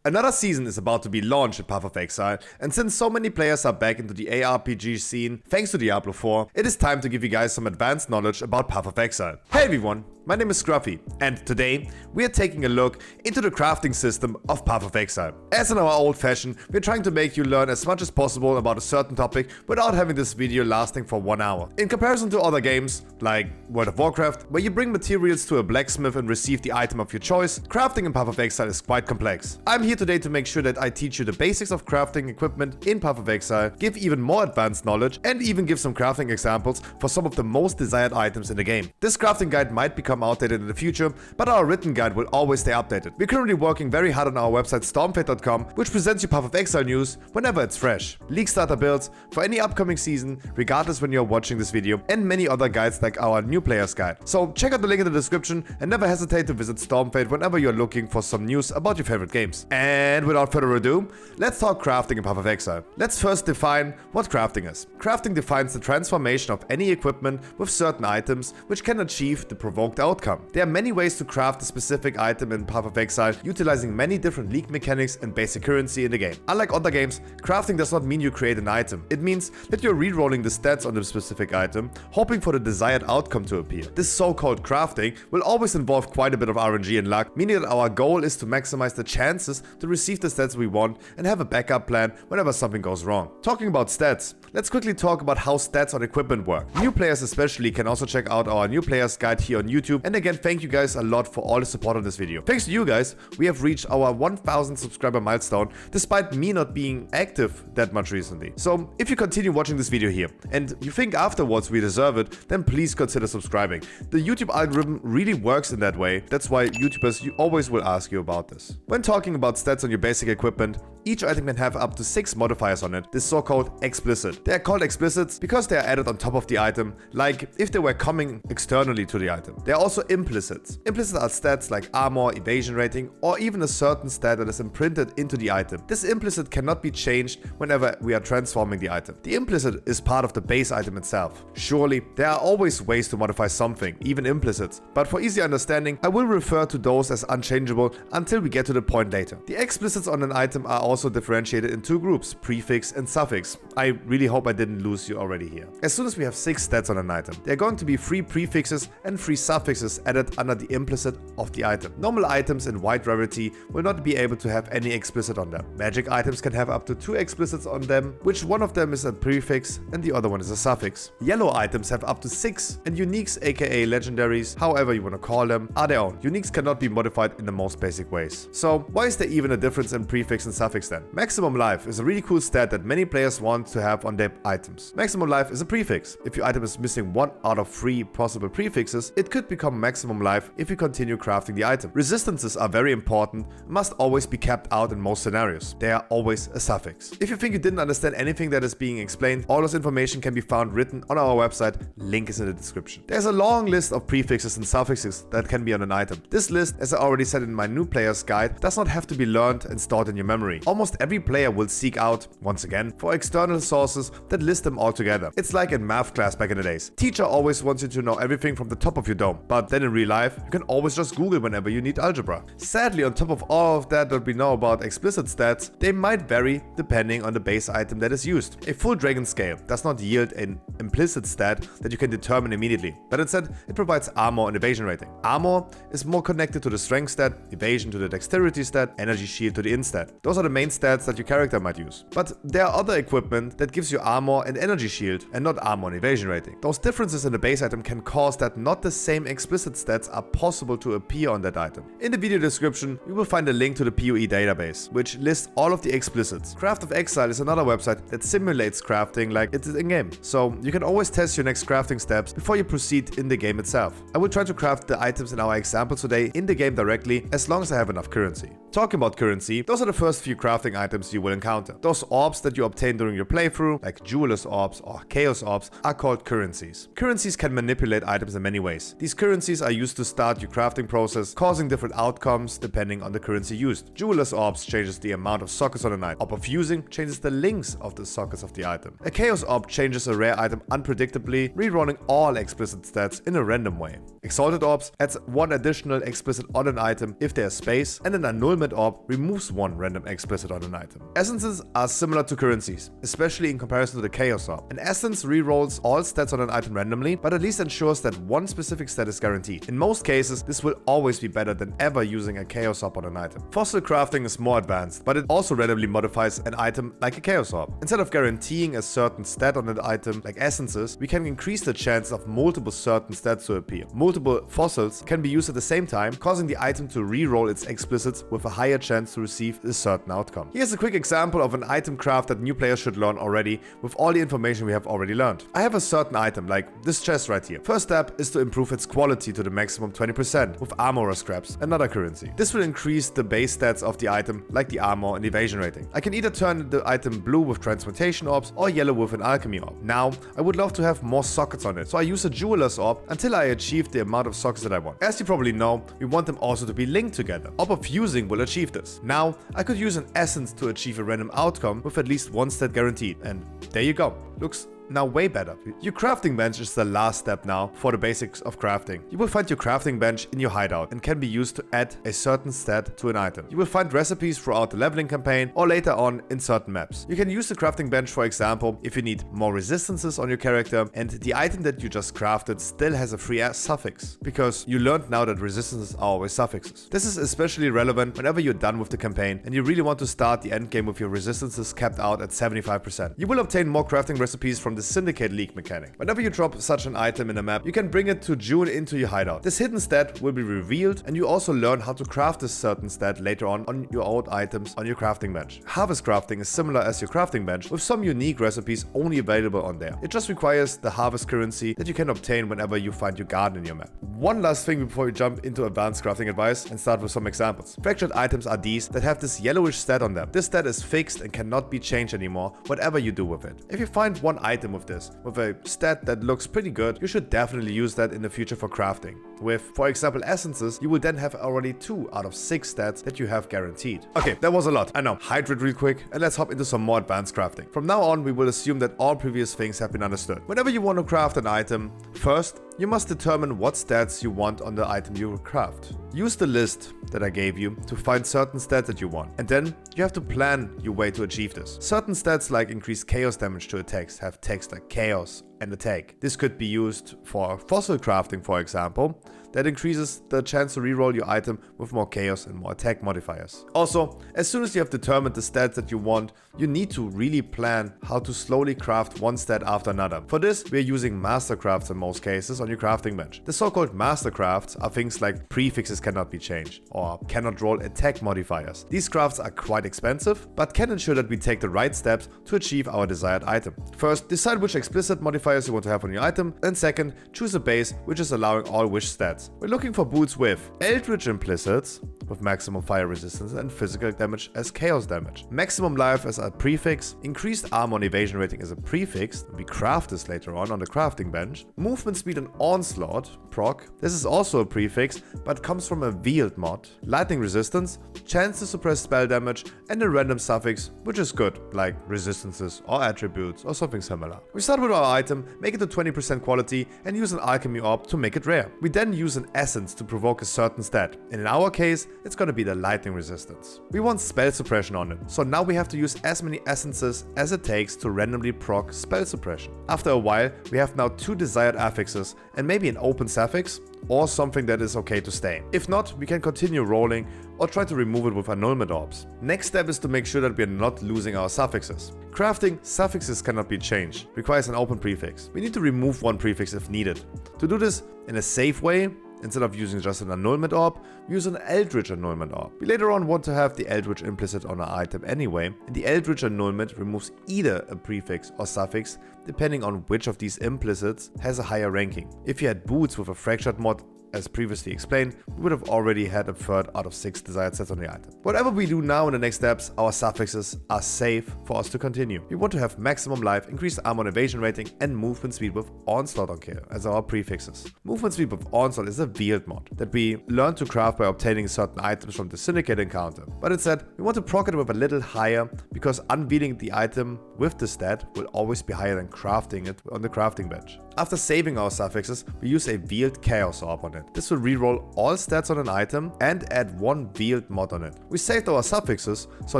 Another season is about to be launched in Path of Exile, and since so many players are back into the ARPG scene thanks to Diablo 4, it is time to give you guys some advanced knowledge about Path of Exile. Hey everyone, my name is Scruffy, and today we are taking a look into the crafting system of Path of Exile. As in our old fashion, we're trying to make you learn as much as possible about a certain topic without having this video lasting for 1 hour. In comparison to other games, like World of Warcraft, where you bring materials to a blacksmith and receive the item of your choice, crafting in Path of Exile is quite complex. I'm here today to make sure that I teach you the basics of crafting equipment in Path of Exile, give even more advanced knowledge, and even give some crafting examples for some of the most desired items in the game. This crafting guide might become outdated in the future, but our written guide will always stay updated. We're currently working very hard on our website stormfade.com, which presents you Path of Exile news whenever it's fresh, league starter builds for any upcoming season, regardless when you're watching this video, and many other guides like our new players guide. So check out the link in the description and never hesitate to visit Stormfade whenever you're looking for some news about your favorite games. And without further ado, let's talk crafting in Path of Exile. Let's first define what crafting is. Crafting defines the transformation of any equipment with certain items which can achieve the provoked outcome. There are many ways to craft a specific item in Path of Exile, utilizing many different league mechanics and basic currency in the game. Unlike other games, crafting does not mean you create an item. It means that you're re-rolling the stats on the specific item, hoping for the desired outcome to appear. This so-called crafting will always involve quite a bit of RNG and luck, meaning that our goal is to maximize the chances to receive the stats we want and have a backup plan whenever something goes wrong. Talking about stats, let's quickly talk about how stats on equipment work. New players especially can also check out our new players guide here on YouTube, and again, thank you guys a lot for all the support on this video. Thanks to you guys, we have reached our 1000 subscriber milestone, despite me not being active that much recently. So if you continue watching this video here and you think afterwards we deserve it, then please consider subscribing. The YouTube algorithm really works in that way. That's why YouTubers always will ask you about this. When talking about stats on your basic equipment, each item can have up to 6 modifiers on it, this so-called explicit. They are called explicits because they are added on top of the item, like if they were coming externally to the item. They are also implicits. Implicit are stats like armor, evasion rating, or even a certain stat that is imprinted into the item. This implicit cannot be changed whenever we are transforming the item. The implicit is part of the base item itself. Surely, there are always ways to modify something, even implicits, but for easy understanding, I will refer to those as unchangeable until we get to the point later. The explicits on an item are also differentiated in 2 groups, prefix and suffix. I really hope I didn't lose you already here. As soon as we have 6 stats on an item, there are going to be 3 prefixes and 3 suffixes added under the implicit of the item. Normal items in white rarity will not be able to have any explicit on them. Magic items can have up to 2 explicits on them, which one of them is a prefix and the other one is a suffix. Yellow items have up to 6, and uniques, aka legendaries, however you want to call them, are their own. Uniques cannot be modified in the most basic ways. So why is there even a difference in prefix and suffix then? Maximum life is a really cool stat that many players want to have on their items. Maximum life is a prefix. If your item is missing 1 out of 3 possible prefixes, it could become maximum life if you continue crafting the item. Resistances are very important and must always be kept out in most scenarios. They are always a suffix. If you think you didn't understand anything that is being explained, all this information can be found written on our website, link is in the description. There's a long list of prefixes and suffixes that can be on an item. This list, as I already said in my new player's guide, does not have to be learned and stored in your memory. Almost every player will seek out, once again, for external sources that list them all together. It's like in math class back in the days. Teacher always wants you to know everything from the top of your dome, but then in real life, you can always just Google whenever you need algebra. Sadly, on top of all of that we know about explicit stats, they might vary depending on the base item that is used. A full dragon scale does not yield an implicit stat that you can determine immediately, but instead it provides armor and evasion rating. Armor is more connected to the strength stat, evasion to the dexterity stat, energy shield to the int stat. Those are the main stats that your character might use. But there are other equipment that gives you armor and energy shield and not armor and evasion rating. Those differences in the base item can cause that not the same explicit stats are possible to appear on that item. In the video description, you will find a link to the PoE database, which lists all of the explicits. Craft of Exile is another website that simulates crafting like it is in-game, so you can always test your next crafting steps before you proceed in the game itself. I will try to craft the items in our example today in the game directly, as long as I have enough currency. Talking about currency, those are the first few crafting items you will encounter. Those orbs that you obtain during your playthrough, like Jeweler's orbs or Chaos orbs, are called currencies. Currencies can manipulate items in many ways. These currencies currencies are used to start your crafting process, causing different outcomes depending on the currency used. Jeweler's Orbs changes the amount of sockets on an item. Orb of Fusing changes the links of the sockets of the item. A Chaos Orb changes a rare item unpredictably, rerolling all explicit stats in a random way. Exalted Orbs adds one additional explicit on an item if there's space, and an Annulment Orb removes one random explicit on an item. Essences are similar to currencies, especially in comparison to the Chaos Orb. An essence rerolls all stats on an item randomly, but at least ensures that one specific stat is guaranteed. In most cases, this will always be better than ever using a Chaos Orb on an item. Fossil crafting is more advanced, but it also randomly modifies an item like a Chaos Orb. Instead of guaranteeing a certain stat on an item like essences, we can increase the chance of multiple certain stats to appear. Multiple fossils can be used at the same time, causing the item to reroll its explicits with a higher chance to receive a certain outcome. Here's a quick example of an item craft that new players should learn already with all the information we have already learned. I have a certain item like this chest right here. First step is to improve its quality to the maximum 20% with armor scraps, another currency. This will increase the base stats of the item like the armor and evasion rating. I can either turn the item blue with transmutation orbs or yellow with an alchemy orb. Now, I would love to have more sockets on it, so I use a jeweler's orb until I achieve the amount of sockets that I want. As you probably know, we want them also to be linked together. Orb of Fusing will achieve this. Now, I could use an essence to achieve a random outcome with at least one stat guaranteed, and there you go. Looks now way better. Your crafting bench is the last step now for the basics of crafting. You will find your crafting bench in your hideout and can be used to add a certain stat to an item. You will find recipes throughout the leveling campaign or later on in certain maps. You can use the crafting bench, for example, if you need more resistances on your character and the item that you just crafted still has a free suffix, because you learned now that resistances are always suffixes. This is especially relevant whenever you're done with the campaign and you really want to start the endgame with your resistances capped out at 75%. You will obtain more crafting recipes from the Syndicate League mechanic. Whenever you drop such an item in a map, you can bring it to June into your hideout. This hidden stat will be revealed, and you also learn how to craft this certain stat later on your old items on your crafting bench. Harvest crafting is similar as your crafting bench, with some unique recipes only available on there. It just requires the harvest currency that you can obtain whenever you find your garden in your map. One last thing before we jump into advanced crafting advice and start with some examples. Fractured items are these that have this yellowish stat on them. This stat is fixed and cannot be changed anymore, whatever you do with it. If you find one item with this, with a stat that looks pretty good, you should definitely use that in the future for crafting. With, for example, essences, you will then have already 2 out of 6 stats that you have guaranteed. Okay, that was a lot, I know. Hydrate real quick and let's hop into some more advanced crafting. From now on, we will assume that all previous things have been understood. Whenever you want to craft an item, first, you must determine what stats you want on the item you will craft. Use the list that I gave you to find certain stats that you want, and then you have to plan your way to achieve this. Certain stats like increased chaos damage to attacks have text like chaos and attack. This could be used for fossil crafting, for example. That increases the chance to reroll your item with more chaos and more attack modifiers. Also, as soon as you have determined the stats that you want, you need to really plan how to slowly craft one stat after another. For this, we are using master crafts in most cases on your crafting bench. The so-called master crafts are things like prefixes cannot be changed or cannot roll attack modifiers. These crafts are quite expensive, but can ensure that we take the right steps to achieve our desired item. First, decide which explicit modifiers you want to have on your item, and second, choose a base which is allowing all wish stats. We're looking for boots with Eldritch implicits with maximum fire resistance and physical damage as chaos damage, maximum life as a prefix, increased armor and evasion rating as a prefix, we craft this later on the crafting bench, movement speed and onslaught proc, this is also a prefix but comes from a Wield mod, lightning resistance, chance to suppress spell damage, and a random suffix which is good, like resistances or attributes or something similar. We start with our item, make it to 20% quality and use an alchemy orb to make it rare. We then use an essence to provoke a certain stat, and in our case it's gonna be the lightning resistance. We want spell suppression on it, so now we have to use as many essences as it takes to randomly proc spell suppression. After a while, we have now 2 desired affixes and maybe an open suffix or something that is okay to stay. If not, we can continue rolling or try to remove it with annulment orbs. Next step is to make sure that we are not losing our suffixes. Crafting suffixes cannot be changed, requires an open prefix. We need to remove one prefix if needed. To do this in a safe way, instead of using just an annulment orb, we use an Eldritch annulment orb. We later on want to have the Eldritch implicit on our item anyway, and the Eldritch annulment removes either a prefix or suffix depending on which of these implicits has a higher ranking. If you had boots with a fractured mod as previously explained, we would have already had a third out of 6 desired stats on the item. Whatever we do now in the next steps, our suffixes are safe for us to continue. We want to have maximum life, increased armor and evasion rating, and movement speed with onslaught on kill as our prefixes. Movement speed with onslaught is a veiled mod that we learn to craft by obtaining certain items from the syndicate encounter. But instead, we want to proc it with a little higher because unveiling the item with the stat will always be higher than crafting it on the crafting bench. After saving our suffixes, we use a veiled chaos orb on it. This will reroll all stats on an item and add one veiled mod on it. We saved our suffixes, so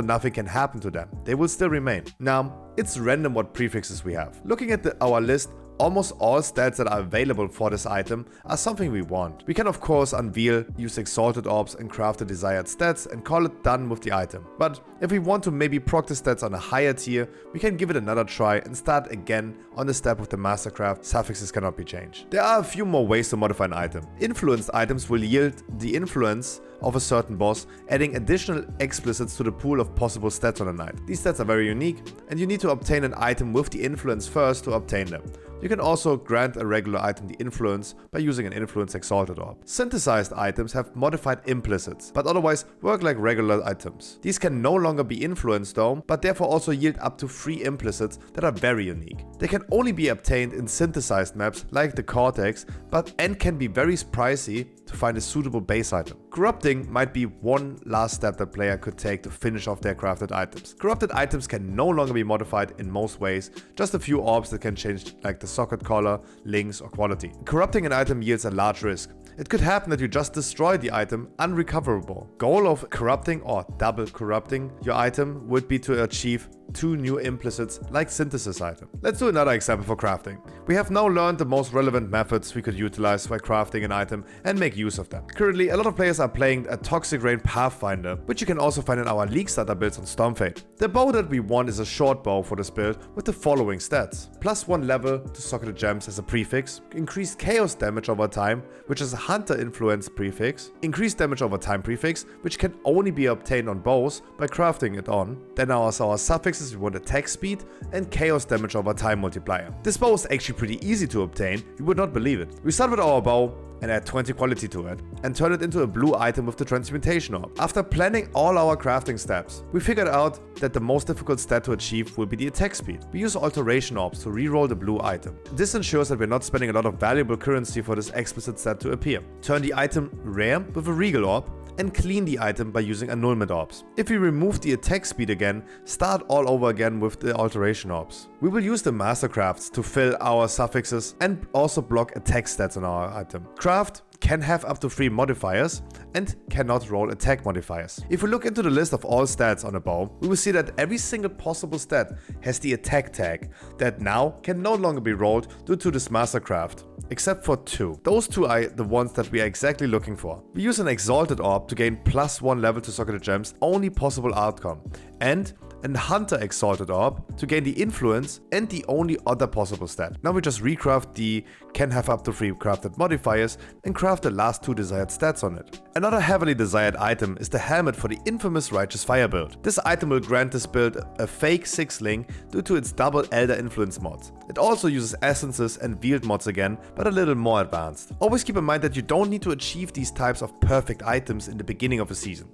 nothing can happen to them. They will still remain. Now, it's random what prefixes we have. Looking at our list, almost all stats that are available for this item are something we want. We can of course unveil, use exalted orbs and craft the desired stats and call it done with the item. But if we want to maybe proc the stats on a higher tier, we can give it another try and start again on the step with the mastercraft. Suffixes cannot be changed. There are a few more ways to modify an item. Influenced items will yield the influence of a certain boss, adding additional explicits to the pool of possible stats on an item. These stats are very unique, and you need to obtain an item with the influence first to obtain them. You can also grant a regular item the influence by using an influence exalted orb. Synthesized items have modified implicits, but otherwise work like regular items. These can no longer be influenced though, but therefore also yield up to 3 implicits that are very unique. They can only be obtained in synthesized maps like the Cortex, and can be very pricey to find a suitable base item. Corrupting might be one last step that player could take to finish off their crafted items. Corrupted items can no longer be modified in most ways, just a few orbs that can change like the socket color, links or quality. Corrupting an item yields a large risk. It could happen that you just destroy the item unrecoverable. Goal of corrupting or double corrupting your item would be to achieve 2 new implicits like synthesis item. Let's do another example for crafting. We have now learned the most relevant methods we could utilize by crafting an item and make use of them. Currently, a lot of players are playing a Toxic Rain Pathfinder, which you can also find in our League starter builds on Stormfade. The bow that we want is a short bow for this build with the following stats. +1 level to socketed gems as a prefix, increased chaos damage over time, which is a hunter influence prefix, increased damage over time prefix, which can only be obtained on bows by crafting it on. Then our suffix we want attack speed and chaos damage over time multiplier. This bow is actually pretty easy to obtain, you would not believe it. We start with our bow and add 20 quality to it and turn it into a blue item with the transmutation orb. After planning all our crafting steps, we figured out that the most difficult stat to achieve will be the attack speed. We use alteration orbs to reroll the blue item. This ensures that we're not spending a lot of valuable currency for this explicit stat to appear. Turn the item rare with a regal orb and clean the item by using annulment orbs. If we remove the attack speed again, start all over again with the alteration orbs. We will use the mastercrafts to fill our suffixes and also block attack stats on our item. Craft can have up to 3 modifiers and cannot roll attack modifiers. If we look into the list of all stats on a bow, we will see that every single possible stat has the attack tag that now can no longer be rolled due to this mastercraft, except for 2. Those 2 are the ones that we are exactly looking for. We use an exalted orb to gain +1 level to socketed gems, only possible outcome, and a hunter exalted orb to gain the influence and the only other possible stat. Now we just recraft the can have up to 3 crafted modifiers and craft the last 2 desired stats on it. Another heavily desired item is the helmet for the infamous Righteous Fire build. This item will grant this build a fake 6-ling due to its double Elder Influence mods. It also uses essences and veiled mods again, but a little more advanced. Always keep in mind that you don't need to achieve these types of perfect items in the beginning of a season.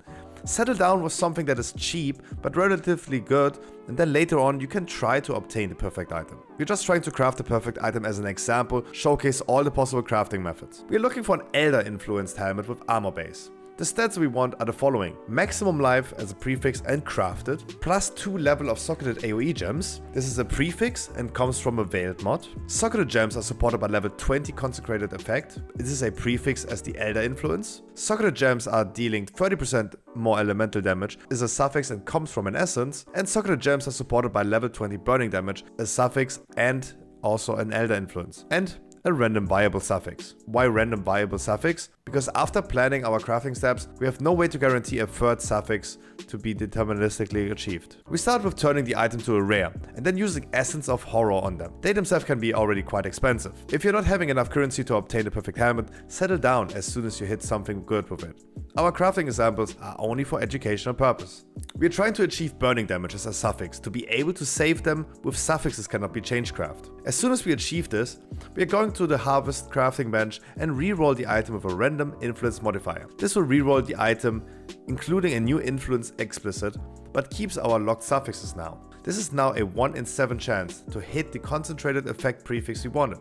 Settle down with something that is cheap but relatively good, and then later on you can try to obtain the perfect item. We're just trying to craft the perfect item as an example, showcase all the possible crafting methods. We're looking for an Elder influenced helmet with armor base. The stats we want are the following: maximum life as a prefix and crafted, +2 level of socketed AoE gems. This is a prefix and comes from a veiled mod. Socketed gems are supported by level 20 consecrated effect. This is a prefix as the Elder influence. Socketed gems are dealing 30% more elemental damage, is a suffix and comes from an essence. And socketed gems are supported by level 20 burning damage, a suffix and also an Elder influence. And a random viable suffix. Why random viable suffix? Because after planning our crafting steps, we have no way to guarantee a third suffix to be deterministically achieved. We start with turning the item to a rare, and then using Essence of Horror on them. They themselves can be already quite expensive. If you're not having enough currency to obtain the perfect helmet, settle down as soon as you hit something good with it. Our crafting examples are only for educational purpose. We are trying to achieve burning damage as a suffix to be able to save them with suffixes cannot be changed craft. As soon as we achieve this, we are going to the harvest crafting bench and reroll the item with a random influence modifier. This will reroll the item, including a new influence explicit, but keeps our locked suffixes now. This is now a 1 in 7 chance to hit the concentrated effect prefix we wanted.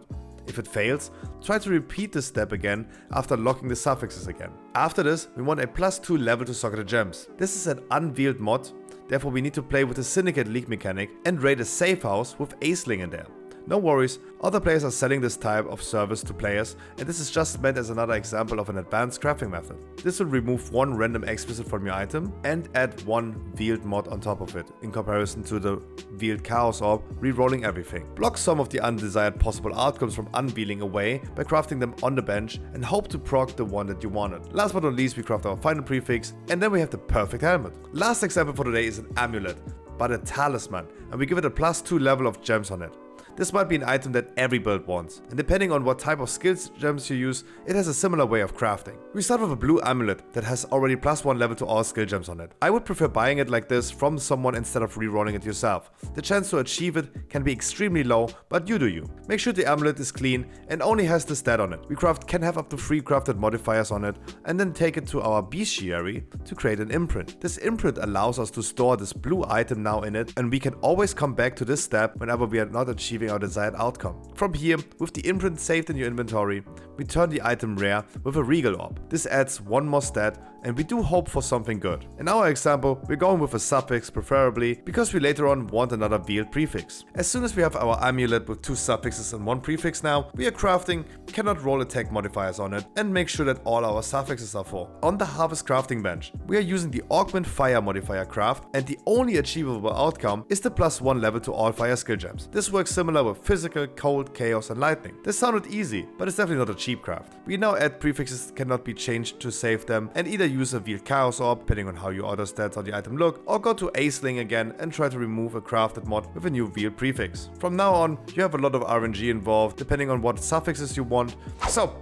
If it fails, try to repeat this step again after locking the suffixes again. After this, we want a +2 level to socketed gems. This is an unveiled mod, therefore we need to play with the Syndicate League mechanic and raid a safe house with Aceling in there. No worries, other players are selling this type of service to players, and this is just meant as another example of an advanced crafting method. This will remove one random explicit from your item and add one veiled mod on top of it, in comparison to the veiled chaos orb rerolling everything. Block some of the undesired possible outcomes from unveiling away by crafting them on the bench and hope to proc the one that you wanted. Last but not least, we craft our final prefix and then we have the perfect helmet. Last example for today is an amulet, but a talisman, and we give it a +2 level of gems on it. This might be an item that every build wants, and depending on what type of skills gems you use, it has a similar way of crafting. We start with a blue amulet that has already +1 level to all skill gems on it. I would prefer buying it like this from someone instead of rerolling it yourself. The chance to achieve it can be extremely low, but you do you. Make sure the amulet is clean and only has the stat on it. We can have up to 3 crafted modifiers on it, and then take it to our bestiary to create an imprint. This imprint allows us to store this blue item now in it, and we can always come back to this step whenever we are not achieving our desired outcome. From here, with the imprint saved in your inventory, we turn the item rare with a regal orb. This adds 1 more stat, and we do hope for something good. In our example, we're going with a suffix preferably, because we later on want another veiled prefix. As soon as we have our amulet with 2 suffixes and 1 prefix now, we are crafting, cannot roll attack modifiers on it, and make sure that all our suffixes are full. On the harvest crafting bench, we are using the augment fire modifier craft, and the only achievable outcome is the +1 level to all fire skill gems. This works similar with physical, cold, chaos and lightning. This sounded easy, but it's definitely not a cheap craft. We now add prefixes that cannot be changed to save them, and either use a veiled chaos orb, depending on how your other stats on the item look, or go to Aceling again and try to remove a crafted mod with a new veiled prefix. From now on, you have a lot of RNG involved, depending on what suffixes you want. So,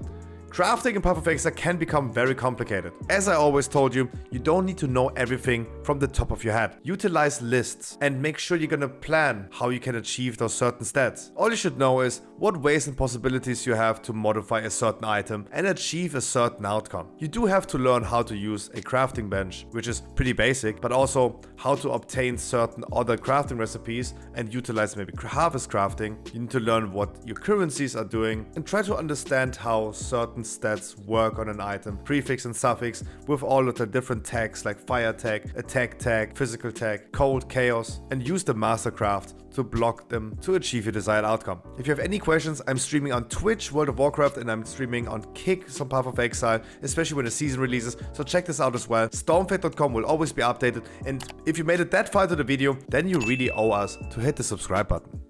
crafting in Path of Exile can become very complicated. As I always told you, you don't need to know everything from the top of your head. Utilize lists and make sure you're gonna plan how you can achieve those certain stats. All you should know is what ways and possibilities you have to modify a certain item and achieve a certain outcome. You do have to learn how to use a crafting bench, which is pretty basic, but also how to obtain certain other crafting recipes and utilize maybe harvest crafting. You need to learn what your currencies are doing and try to understand how certain stats work on an item, prefix and suffix, with all of the different tags like fire tag, attack tag, physical tag, cold, chaos, and use the mastercraft to block them to achieve your desired outcome. If you have any questions, I'm streaming on Twitch, World of Warcraft, and I'm streaming on Kick, some Path of Exile, especially when the season releases, so check this out as well. Stormfate.com will always be updated, and if you made it that far into the video, then you really owe us to hit the subscribe button.